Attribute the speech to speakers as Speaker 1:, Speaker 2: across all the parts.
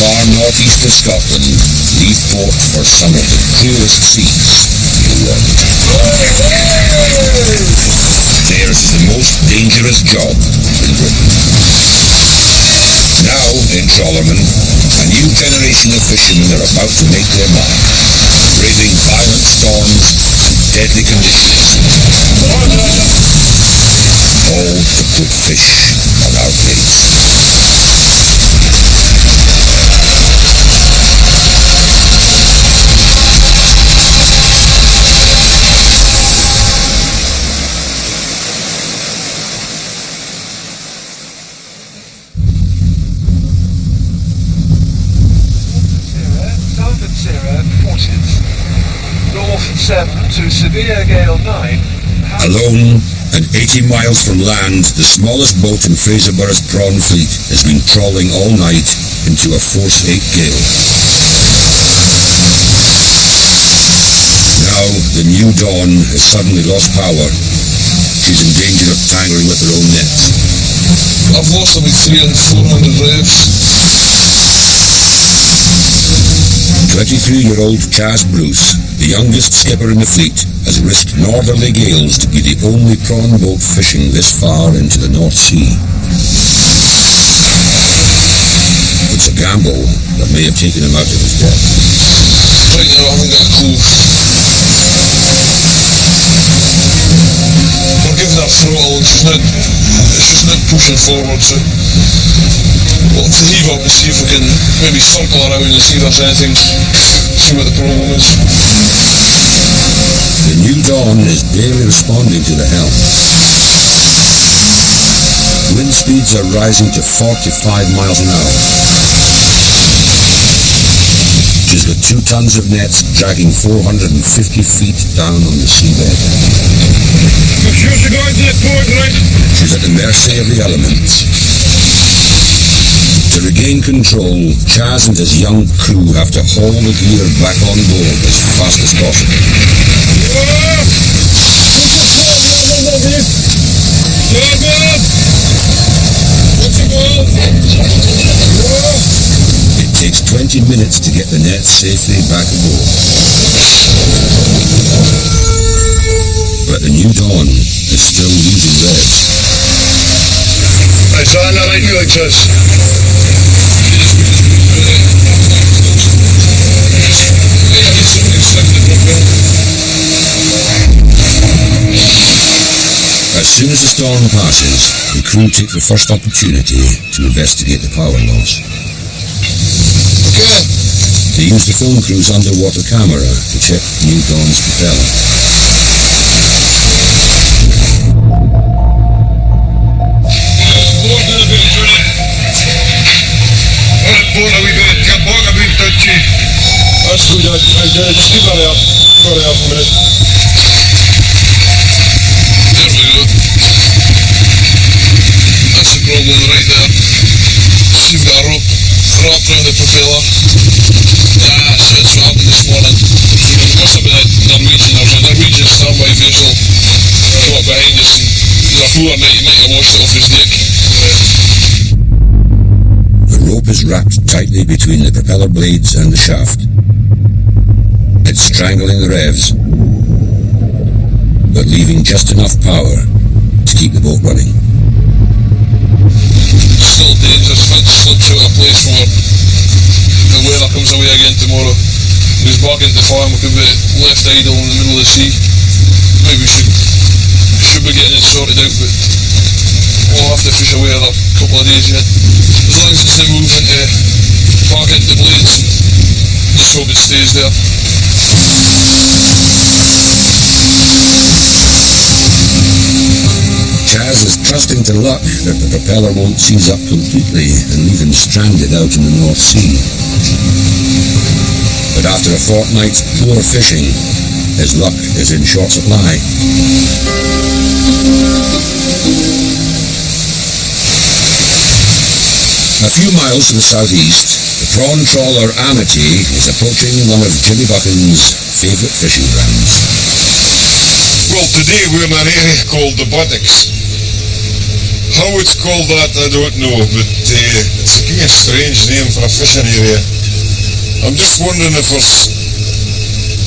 Speaker 1: far northeast of Scotland, leave port for some of the cruelest seas you want. Theirs is the most dangerous job in Britain. Now, in Trawlermen, a new generation of fishermen are about to make their mark, braving violent storms and deadly conditions, all to put fish on our plates.
Speaker 2: North 7 to severe gale 9.
Speaker 1: Alone and 80 miles from land, the smallest boat in Fraserburgh's prawn fleet has been trawling all night into a force 8 gale. Now the new dawn has suddenly lost power. She's in danger of tangling with her own nets.
Speaker 3: I've lost about 300 and 400 revs.
Speaker 1: 23-year-old Chas Bruce, the youngest skipper in the fleet, has risked northerly gales to be the only prawn boat fishing this far into the North Sea. It's a gamble that may have taken him out of his depth.
Speaker 3: Right now I haven't got a clue. We're giving her throttle and she's not pushing forward, so we'll have to heave up and see if we can maybe circle around and see if there's anything, see what the problem is.
Speaker 1: The new dawn is barely responding to the helm. Wind speeds are rising to 45 miles an hour. She's got 2 tons of nets dragging 450 feet down on the seabed.
Speaker 3: She's going to the port, right?
Speaker 1: She's at the mercy of the elements. To regain control, Chas and his young crew have to haul the gear back on board as fast as possible. It takes 20 minutes to get the net safely back aboard. But the new dawn is still losing revs.
Speaker 3: Is that not right, you like this?
Speaker 1: As soon as the storm passes, the crew take the first opportunity to investigate the power loss.
Speaker 3: Okay.
Speaker 1: They use the film crew's underwater camera to check New Dawn's propeller.
Speaker 3: That's good, just keep that up. Got it up a minute. There we go. That's the problem right there. So you've got a rope wrapped around the propeller. Yeah, so it's what happened this morning. There must have been a Norwegian or a Norwegian standby vessel caught behind us, and the floor night he might have washed it off his deck.
Speaker 1: The rope is wrapped tightly between the propeller blades and the shaft. It's strangling the revs, but leaving just enough power to keep the boat running.
Speaker 3: Still dangerous if it slips out of place where the weather comes away again tomorrow. Goes back into the farm, we could be left idle in the middle of the sea. Maybe we should be getting it sorted out, but we'll have to fish away another couple of days yet. As long as it's not moving to back into the blades, just hope it stays there.
Speaker 1: Chas is trusting to luck that the propeller won't seize up completely and leave him stranded out in the North Sea. But after a fortnight's poor fishing, his luck is in short supply. A few miles to the southeast, the prawn trawler Amity is approaching one of Jimmy Buchan's favourite fishing grounds.
Speaker 3: Well, today we're in an area called the Buttocks. How it's called that, I don't know, but it's a kind of strange name for a fishing area. I'm just wondering if there's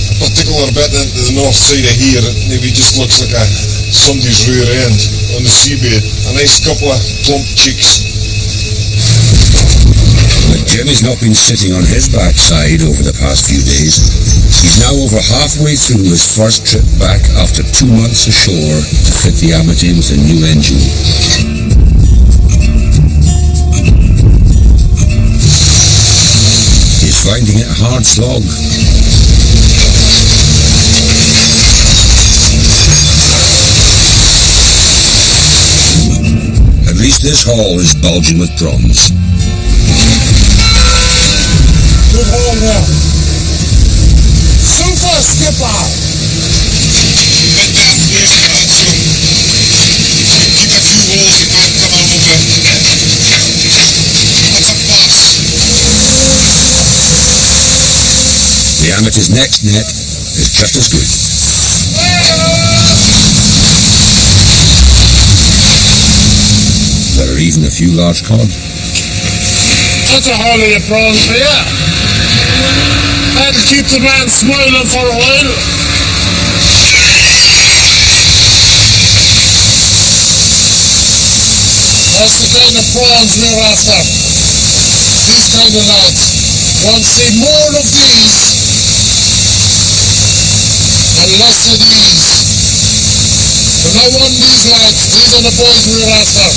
Speaker 3: a particular bit into the north side of here that maybe just looks like somebody's rear end on the seabed. A nice couple of plump cheeks.
Speaker 1: But Jimmy's not been sitting on his backside over the past few days. He's now over halfway through his first trip back after 2 months ashore to fit the Amity with a new engine. He's finding it a hard slog. At least this haul is bulging with prawns.
Speaker 4: Good haul now. Super skipper.
Speaker 3: Bit damn blue spot, so keep a few holes you can't come out over. That's a pass.
Speaker 1: The Amity's next net is just as good. There are even a few large cod.
Speaker 4: That's a haul of your prawns for you. That'll keep the man smiling for a while. That's the kind of prawns we're after. These kind of lads. Want to see more of these and less of these. We're not wanting these lads. These are the boys we're after.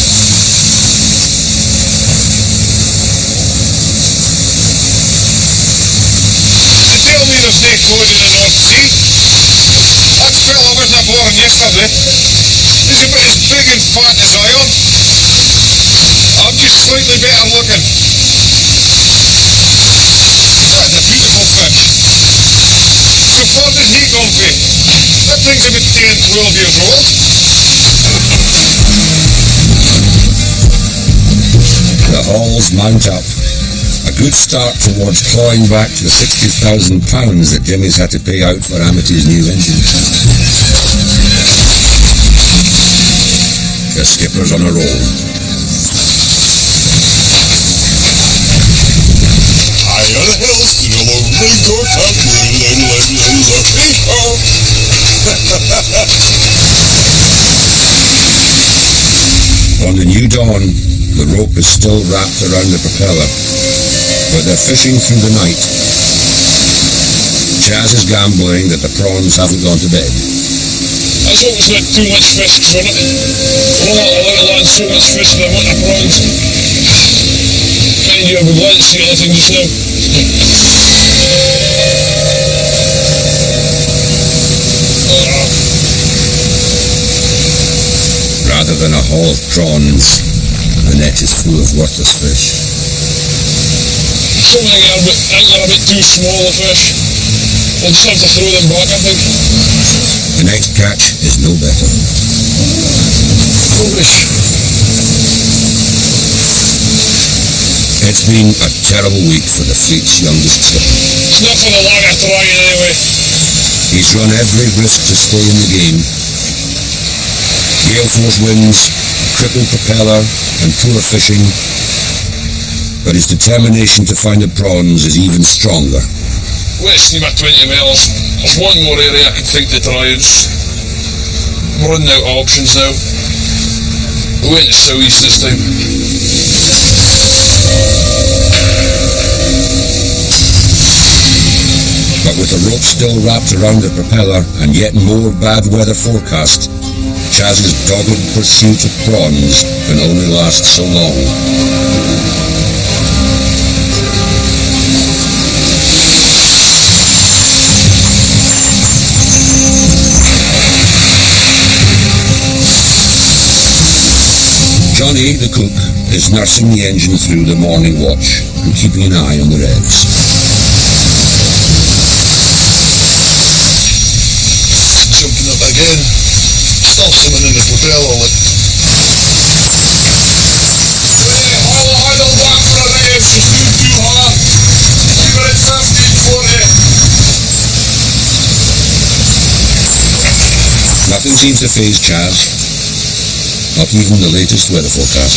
Speaker 3: Tell me there's no cod in the North Sea. That fella wasn't born yesterday. He's about as big and fat as I am. I'm just slightly better looking. That's a beautiful fish. So far does he come for? That thing's about 10, 12 years old.
Speaker 1: The hauls mount up. A good start towards clawing back to the £60,000 that Jimmy's had to pay out for Amity's new engine. The skipper's on a roll.
Speaker 3: High on the hills to the lonely
Speaker 1: On the new dawn, the rope is still wrapped around the propeller, but they're fishing through the night. Chaz is gambling that the prawns haven't gone to bed.
Speaker 3: I hope it's not too much fish for it. I don't want to land so much fish that I want the prawns. Mind you, I would like to see anything just now.
Speaker 1: Rather than a haul of prawns, the net is full of worthless fish.
Speaker 3: Some of them are a bit too small a fish. We'll just have to throw them back, I think.
Speaker 1: The next catch is no better.
Speaker 3: Rubbish.
Speaker 1: It's been a terrible week for the fleet's youngest skipper.
Speaker 3: It's not for the lagger trying anyway.
Speaker 1: He's run every risk to stay in the game. Gale force winds, crippled propeller, and poor fishing. But his determination to find the prawns is even stronger.
Speaker 3: Wasting about 20 miles. There's one more area I could think to try. We're running out of options now. We went to south east this time.
Speaker 1: But with the rope still wrapped around the propeller and yet more bad weather forecast, Chaz's dogged pursuit of prawns can only last so long. Johnny, the cook, is nursing the engine through the morning watch and keeping an eye on the revs.
Speaker 3: Jumping up again. Still swimming in the propeller like. I'll idle back for the revs, it's too hard. 2 minutes 15, 40.
Speaker 1: Nothing seems to faze Chaz. not even the latest weather forecast.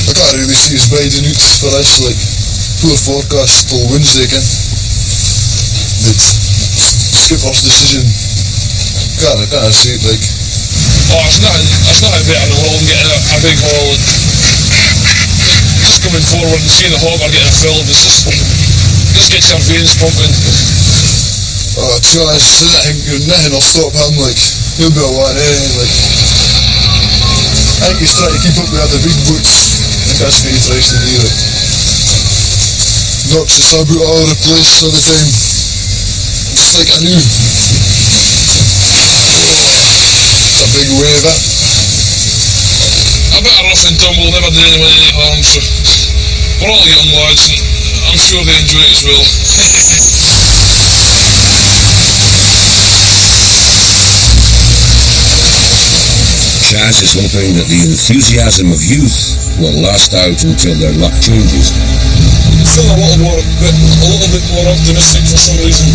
Speaker 3: I can't really see us biding out for this, like, poor forecast till Wednesday again. But skipper's decision, can't see it, like. Oh, it's nothing better in the world than getting a big haul and just coming forward and seeing the hopper getting filled. It's just gets your veins pumping. Oh, to be honest, nothing will stop him, like, he'll be alright, like. I think he's trying to keep up with other big boats, and that's what he tries to do, like. Knocks his sub out all over the place all the time, just like I knew. A big wave, a bit of rough and tumble never did anyone any harm, so we're all young lads and I'm sure they enjoy it as well.
Speaker 1: Chaz is hoping that the enthusiasm of youth will last out until their luck changes.
Speaker 3: I'm feeling a little bit more optimistic for some reason.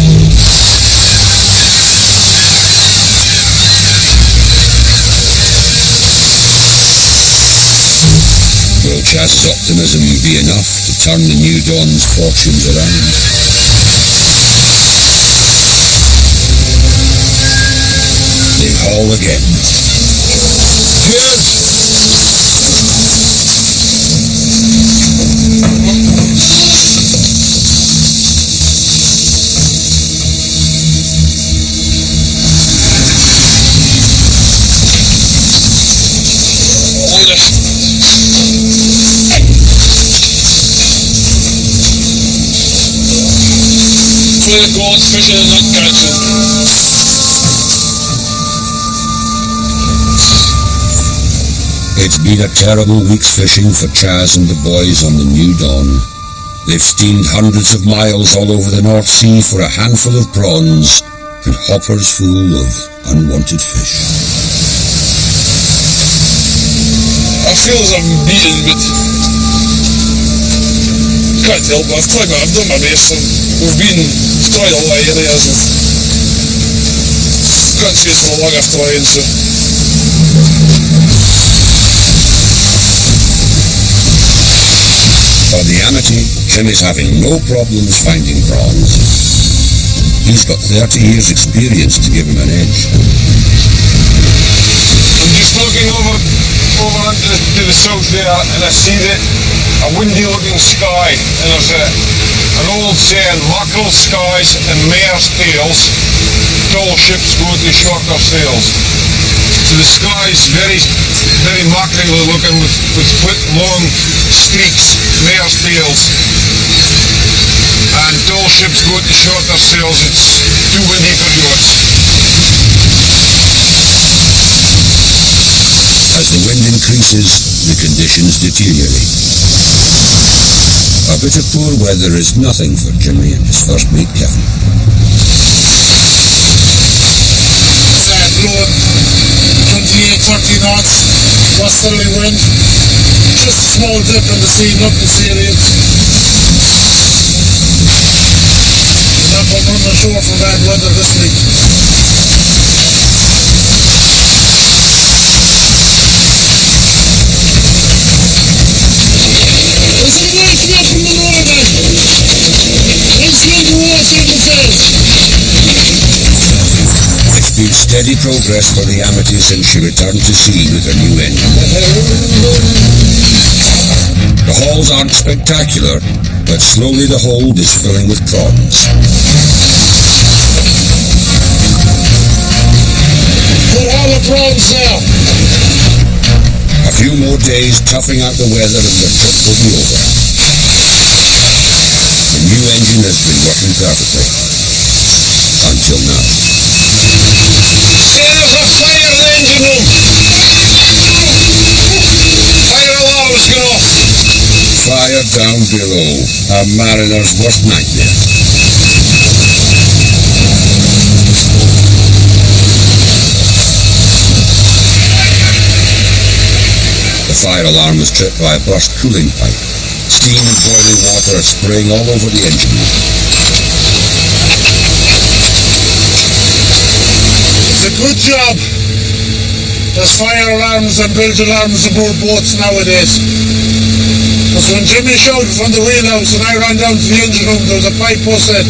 Speaker 1: Will Chaz's optimism be enough to turn the New Dawn's fortunes around? They haul again.
Speaker 3: Cheers! Gods fishing and not catching.
Speaker 1: It's been a terrible week's fishing for Chaz and the boys on the New Dawn. They've steamed hundreds of miles all over the North Sea for a handful of prawns and hoppers full of unwanted fish.
Speaker 3: I feel as I'm beaten, but can't help it. I've done my best. We've tried a lot of areas and can't see it's for long after trying, so.
Speaker 1: For the Amity, Jim is having no problems finding prawns. He's got 30 years experience to give him an edge.
Speaker 5: I'm just looking over to the south there and I see a windy looking sky, and there's an old saying, mackerel skies and mare's tails, tall ships go to shorter sails. So the sky is very, very mackerel looking with split long streaks, mare's tails. And tall ships go to shorter sails, it's too windy for yachts.
Speaker 1: As the wind increases, the conditions deteriorate. A bit of poor weather is nothing for Jimmy and his first mate Kevin.
Speaker 4: Sad blowing 28, 30 knots, westerly wind. Just a small dip in the sea, nothing serious. Not going on the shore for bad weather this week.
Speaker 1: It's been steady progress for the Amity since she returned to sea with her new engine. The hauls aren't spectacular, but slowly the hold is filling with prawns.
Speaker 4: Put all the prawns there.
Speaker 1: A few more days toughing out the weather and the trip will be over. The new engine has been working perfectly. Until now.
Speaker 5: There's a fire in the engine room. Fire alarm's gone off.
Speaker 1: Fire down below, a mariner's worst nightmare. The fire alarm was tripped by a burst cooling pipe. Steam and boiling water spraying all over the engine room.
Speaker 4: It's a good job. There's fire alarms and bilge alarms aboard boats nowadays. But when Jimmy shouted from the wheelhouse and I ran down to the engine room, there was a pipe busted.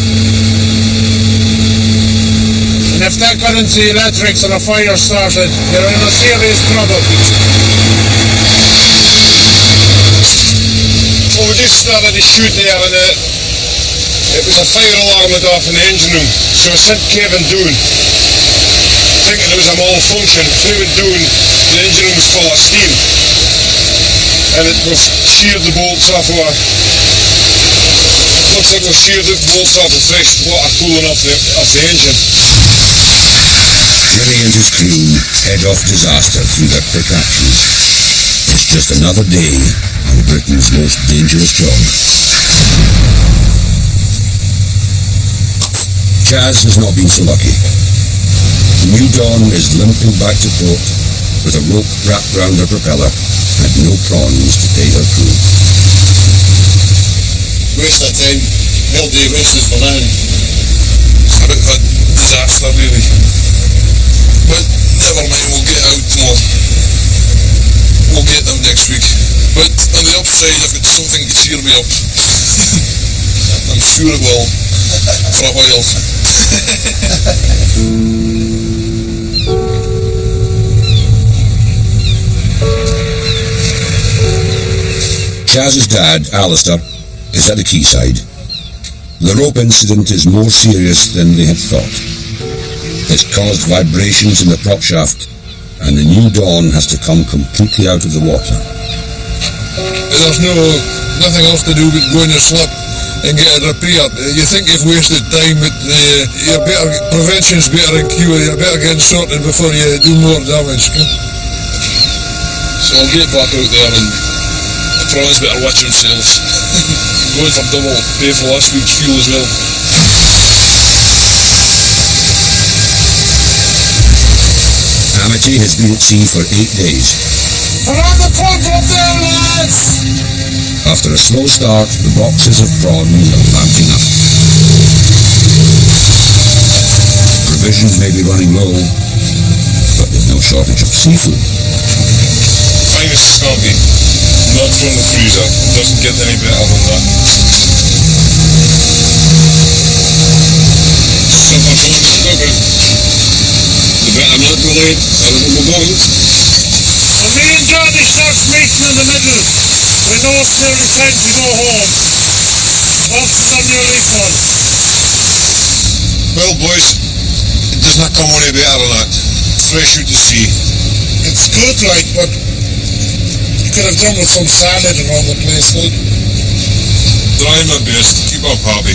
Speaker 4: And if that got into the electrics and a fire started, you're in a serious trouble.
Speaker 5: Well, we just started to shoot there and it was a fire alarm went off in the engine room. So we sent Kevin down, thinking it was a malfunction. So we went down, the engine room was full of steam. And it was sheared the bolts off of looks like we sheared the bolts off of fresh water cooling off the engine.
Speaker 1: Jimmy and his crew head off disaster through their precautions. It's just another day on Britain's most dangerous job. Chaz has not been so lucky. The New Dawn is limping back to port with a rope wrapped round her propeller and no prawns to pay her crew.
Speaker 6: Waste of time, hell day wasted for nothing.
Speaker 3: It's a bit of a disaster really. But never mind, we'll get out tomorrow. We'll get them next week. But on the upside, I've got something to cheer me up. I'm sure it will, for a while.
Speaker 1: Chaz's dad, Alistair, is at the quayside. The rope incident is more serious than they had thought. It's caused vibrations in the prop shaft, and the New Dawn has to come completely out of the water.
Speaker 3: There's nothing else to do but go in your slip and get it repaired. You think you've wasted time, but prevention's better than cure. You better get it sorted before you do more damage. So I'll get back out there and the prawns better watch themselves. Going for double pay for last week's fuel as well.
Speaker 1: Amity has been at sea for 8 days.
Speaker 4: Put on the pump up there, lads!
Speaker 1: After a slow start, the boxes of prawns are mounting up. Provisions may be running low, but there's no shortage of seafood.
Speaker 5: Finest scampi, not from the freezer. Doesn't get any better than that. Supper's on the cooker. The better not go late, or it'll go boiled.
Speaker 4: When me and Johnny starts meeting in the middle, I know it's nearly time to go home. Boxes on your refund.
Speaker 5: Well, boys, it does not come any better than that. Fresh out to sea.
Speaker 4: It's good, like, but you could have done with some salad around the place, like.
Speaker 5: Trying my best. Keep up happy.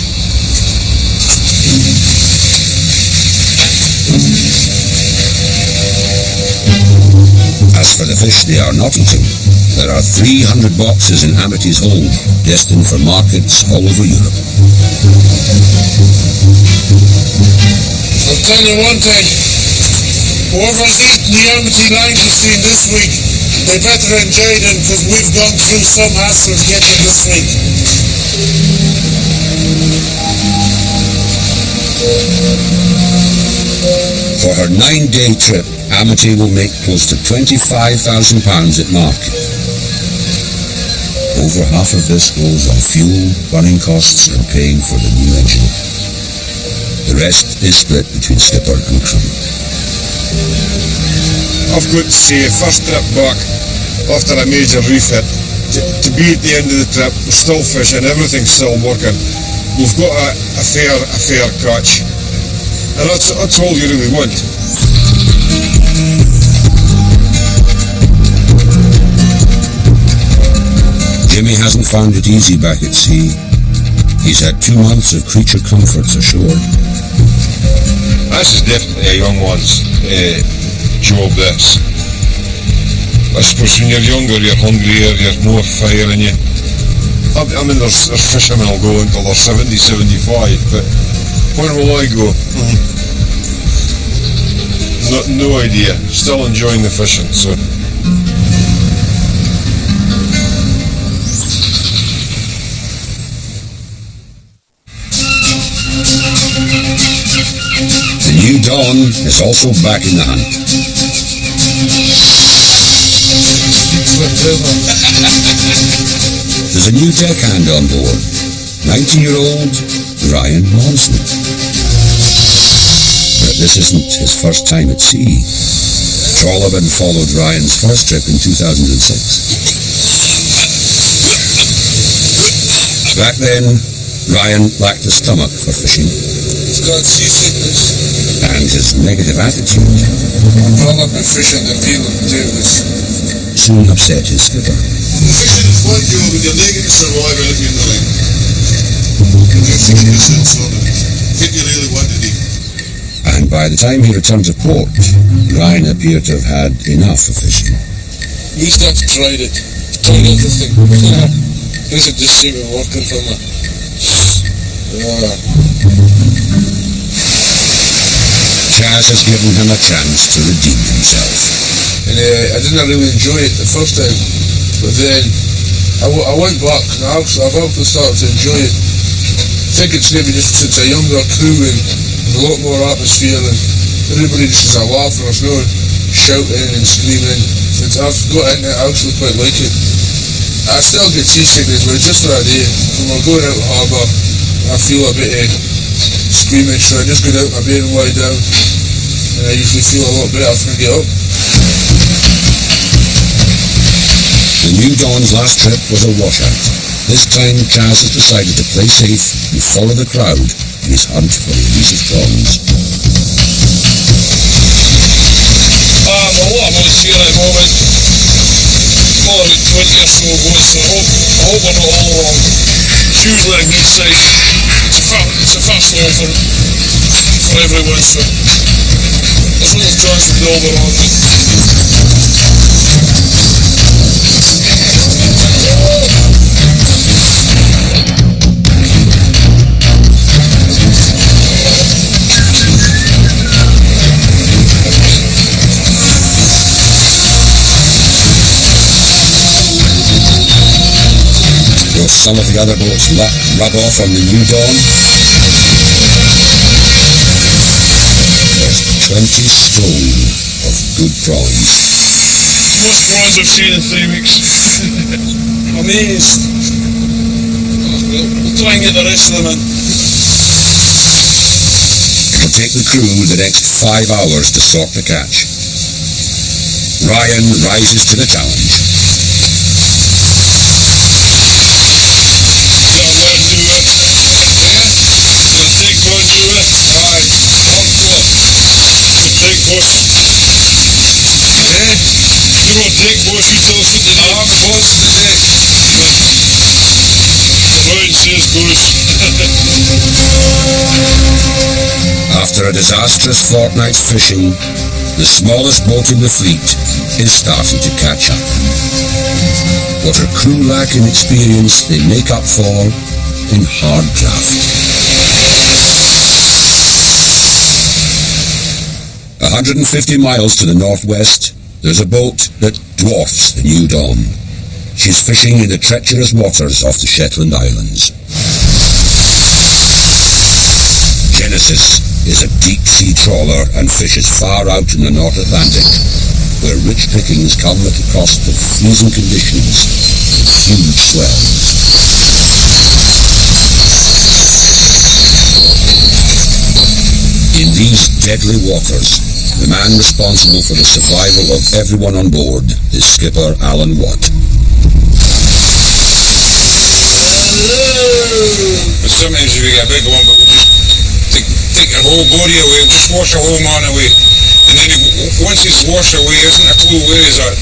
Speaker 1: As for the fish they are not eating, there are 300 boxes in Amity's hold, destined for markets all over Europe.
Speaker 4: I'll tell you one thing. Whoever's eating the Amity langoustine this week, they better enjoy them, because we've gone through some hassle to get them this week.
Speaker 1: For her 9-day trip, Amity will make close to £25,000 at market. Over half of this goes on fuel, running costs and paying for the new engine. The rest is split between skipper and crew.
Speaker 5: I've got to say, first trip back after a major refit, to be at the end of the trip, we're still fishing, everything's still working. We've got a fair catch. And that's all you really want.
Speaker 1: Jimmy hasn't found it easy back at sea. He's had 2 months of creature comforts ashore.
Speaker 5: This is definitely a young one's job, this. I suppose when you're younger, you're hungrier, you're more fire in you. I mean, there's fishermen will go until they're 70, 75, but when will I go? No idea. Still enjoying the fishing, so.
Speaker 1: The New Dawn is also back in the hunt. There's a new deckhand on board, 19-year-old Ryan Monson. But this isn't his first time at sea. Trawlermen followed Ryan's first trip in 2006. Back then, Ryan lacked the stomach for fishing.
Speaker 3: He's got seasickness.
Speaker 1: And his negative attitude
Speaker 3: Brought up in fishing and people do this.
Speaker 1: soon upset his skipper.
Speaker 6: Fishing is one job and you're making it survive at the end of the line. You have to keep yourself solid. If you really wanted it.
Speaker 1: And by the time he returned to port, Ryan appeared to have had enough of fishing.
Speaker 3: We started tried it. Tried everything. This had just seemed working for me.
Speaker 1: Chaz has given him a chance to redeem himself.
Speaker 3: And I didn't really enjoy it the first time, but then I went back and I've actually started to enjoy it. I think it's maybe just since a younger crew and a lot more atmosphere and everybody just has a laugh and there's no shouting and screaming. I've got into it, I actually quite like it. I still get seasickness, but it's just the idea. When we're going out the harbour, I feel a bit squeamish, so I just get out my bed and lie down, and I usually feel a lot better when I get up.
Speaker 1: The New Dawn's last trip was a washout. This time, Chaz has decided to play safe and follow the crowd in his hunt for the elusive prawns.
Speaker 3: A lot of boys here at the moment. Probably about 20 or so boys, so I hope we're not all wrong. It's usually a good sign. It's a first one for everyone, so there's little chance to build it on.
Speaker 1: Some of the other boats rub off on the New Dawn. There's 20 stone of good prawns.
Speaker 3: Most prawns I've seen in 3 weeks. Amazed. We'll try and get the rest of them in.
Speaker 1: It'll take the crew the next 5 hours to sort the catch. Ryan rises to the challenge. After a disastrous fortnight's fishing, the smallest boat in the fleet is starting to catch up. What her crew lack in experience, they make up for in hard craft. 150 miles to the northwest, there's a boat that dwarfs the New Dawn. She's fishing in the treacherous waters off the Shetland Islands. Genesis is a deep-sea trawler and fishes far out in the North Atlantic, where rich pickings come at the cost of freezing conditions and huge swells. In these deadly waters, the man responsible for the survival of everyone on board is skipper Alan Watt.
Speaker 7: Sometimes if we get a big one, but we just take the whole body away and just wash the whole man away. And then once it's washed away, he hasn't a clue where he's at.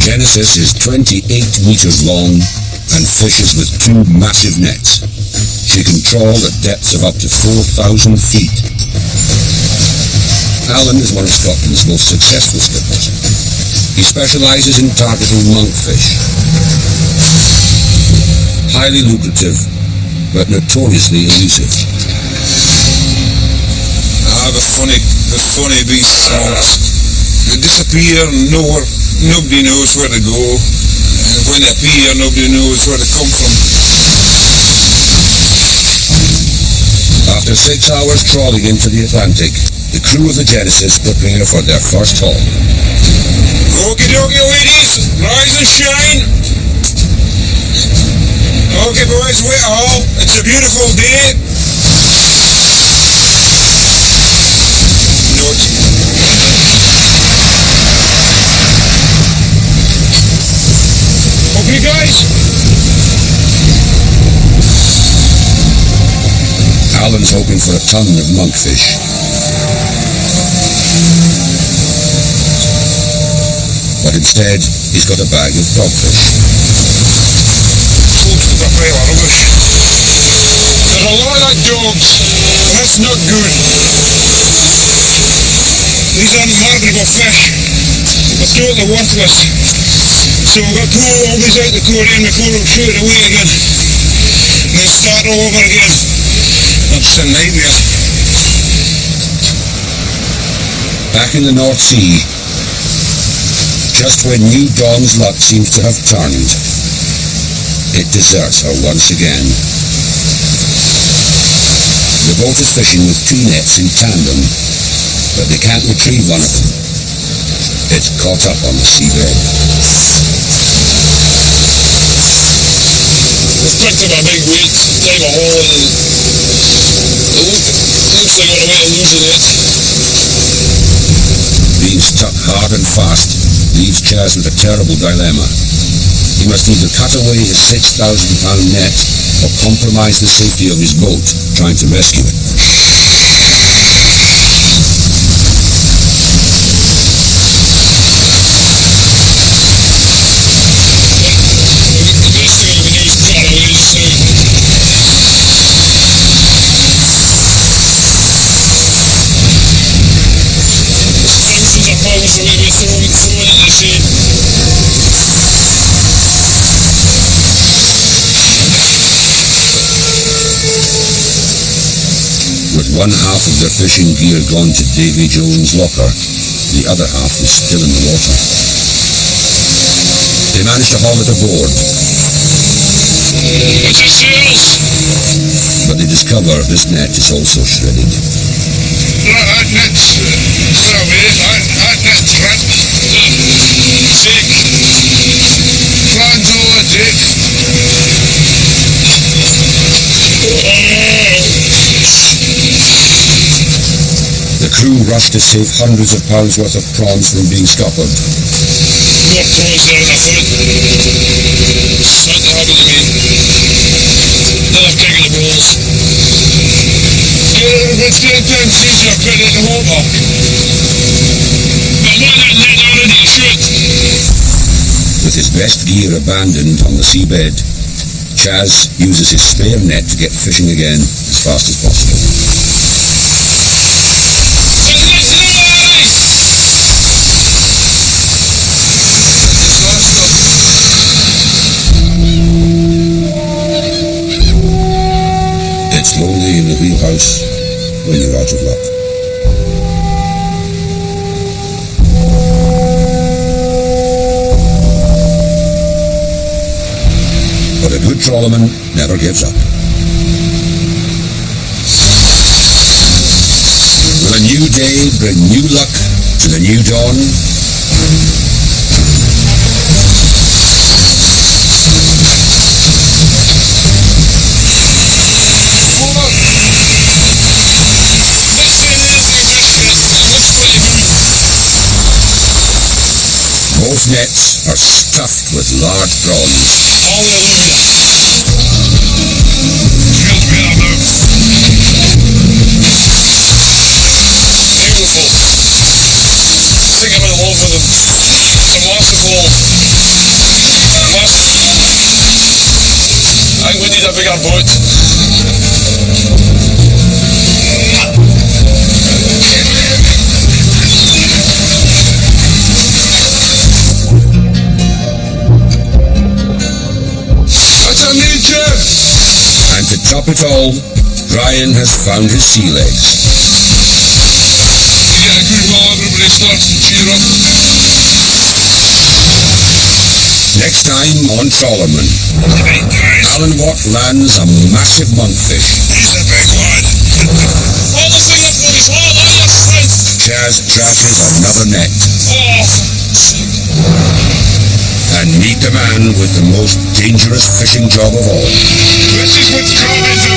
Speaker 1: Genesis is 28 meters long and fishes with 2 massive nets. She can trawl at depths of up to 4,000 feet. Alan is one of Scotland's most successful skippers. He specialises in targeting monkfish. Highly lucrative, but notoriously elusive.
Speaker 7: The funny beasts, monks. they disappear, nobody knows where they go. When they appear, nobody knows where they come from.
Speaker 1: After 6 hours trawling into the Atlantic, the crew of the Genesis prepare for their first haul.
Speaker 7: Okie dokie, ladies, rise and shine. Okay, boys, we're all. It's a beautiful day. Okay, guys.
Speaker 1: Alan's hoping for a ton of monkfish. But instead, he's got a bag of dogfish.
Speaker 7: There's a lot of dogs, and that's not good. These aren't marketable fish. They're totally worthless. So we've got to throw all these out the aquarium before we shoot it away again. And then start all over again. That's a nightmare.
Speaker 1: Back in the North Sea, just when New Dawn's luck seems to have turned, it deserts her once again. The boat is fishing with 2 nets in tandem, but they can't retrieve one of them. It's caught up on the seabed.
Speaker 3: We've picked up a big weight, time of hauling, and it looks like we're about to lose the net.
Speaker 1: Being stuck hard and fast leaves Chaz with a terrible dilemma. He must either cut away his £6,000 net or compromise the safety of his boat trying to rescue it.
Speaker 3: The best thing we can do is cut away just now. Thousands of pounds that we'll be throwing into the sea.
Speaker 1: With one half of their fishing gear gone to Davy Jones' locker, the other half is still in the water. They manage to haul it aboard,
Speaker 3: Watch your sails!
Speaker 1: but they discover this net is also shredded.
Speaker 3: That net's far away, that net's ripped. Take. Plans over, take.
Speaker 1: The crew rush to save hundreds of pounds worth of prawns from being scuppered.
Speaker 3: More prawns there than I thought. Not to happen to me. Another kick in the balls. It's 10 times easier to put it in the water. But I'm on that net already to shoot.
Speaker 1: With his best gear abandoned on the seabed, Chaz uses his spare net to get fishing again as fast as possible. It's lonely in the wheelhouse when you're out of luck. But a good trawlerman never gives up. Will a new day bring new luck to the new dawn? Both nets are stuffed with large prawns.
Speaker 3: Hallelujah. Feels better now. Beautiful. I think I'm in love with them. They're masterful. Massive. I think we need a bigger boat.
Speaker 1: And to top it all, Brian has found his sea legs.
Speaker 3: You get a good while everybody starts to cheer up.
Speaker 1: Next time on Trawlermen,
Speaker 7: Hey guys,
Speaker 1: Alan Watt lands a massive monkfish.
Speaker 7: he's a big one.
Speaker 3: Hold the thing up, boys. Hold on, right.
Speaker 1: Chaz trashes another net.
Speaker 3: Oh,
Speaker 1: And meet the man with the most dangerous fishing job of all.
Speaker 7: This is what Trawlermen do.